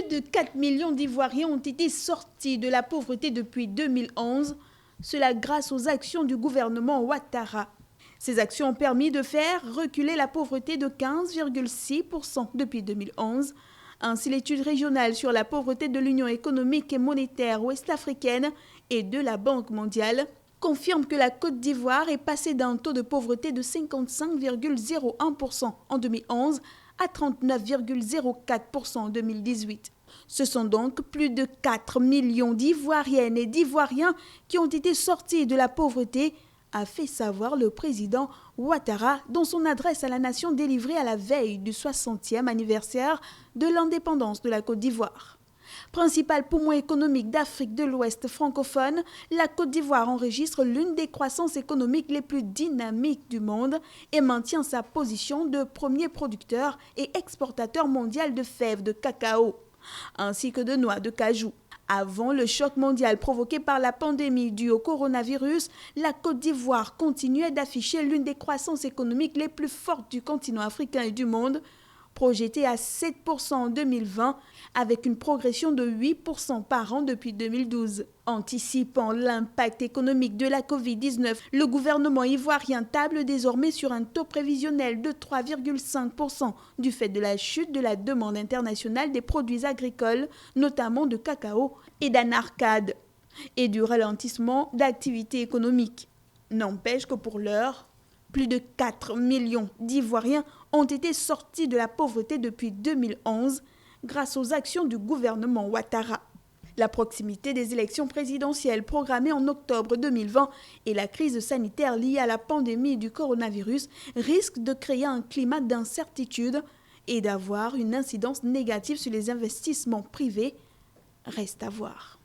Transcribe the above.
de 4 millions d'Ivoiriens ont été sortis de la pauvreté depuis 2011, cela grâce aux actions du gouvernement Ouattara. Ces actions ont permis de faire reculer la pauvreté de 15,6% depuis 2011. Ainsi, l'étude régionale sur la pauvreté de l'Union économique et monétaire ouest-africaine et de la Banque mondiale confirme que la Côte d'Ivoire est passée d'un taux de pauvreté de 55,01% en 2011 à 39,04% en 2018. Ce sont donc plus de 4 millions d'Ivoiriennes et d'Ivoiriens qui ont été sortis de la pauvreté, a fait savoir le président Ouattara dans son adresse à la nation délivrée à la veille du 60e anniversaire de l'indépendance de la Côte d'Ivoire. Principal poumon économique d'Afrique de l'Ouest francophone, la Côte d'Ivoire enregistre l'une des croissances économiques les plus dynamiques du monde et maintient sa position de premier producteur et exportateur mondial de fèves de cacao, ainsi que de noix de cajou. Avant le choc mondial provoqué par la pandémie due au coronavirus, la Côte d'Ivoire continuait d'afficher l'une des croissances économiques les plus fortes du continent africain et du monde, projetée à 7% en 2020, avec une progression de 8% par an depuis 2012. Anticipant l'impact économique de la Covid-19, le gouvernement ivoirien table désormais sur un taux prévisionnel de 3,5% du fait de la chute de la demande internationale des produits agricoles, notamment de cacao et d'anarcade, et du ralentissement d'activité économique. N'empêche que pour l'heure, plus de 4 millions d'Ivoiriens ont été sortis de la pauvreté depuis 2011 grâce aux actions du gouvernement Ouattara. La proximité des élections présidentielles programmées en octobre 2020 et la crise sanitaire liée à la pandémie du coronavirus risquent de créer un climat d'incertitude et d'avoir une incidence négative sur les investissements privés. Reste à voir.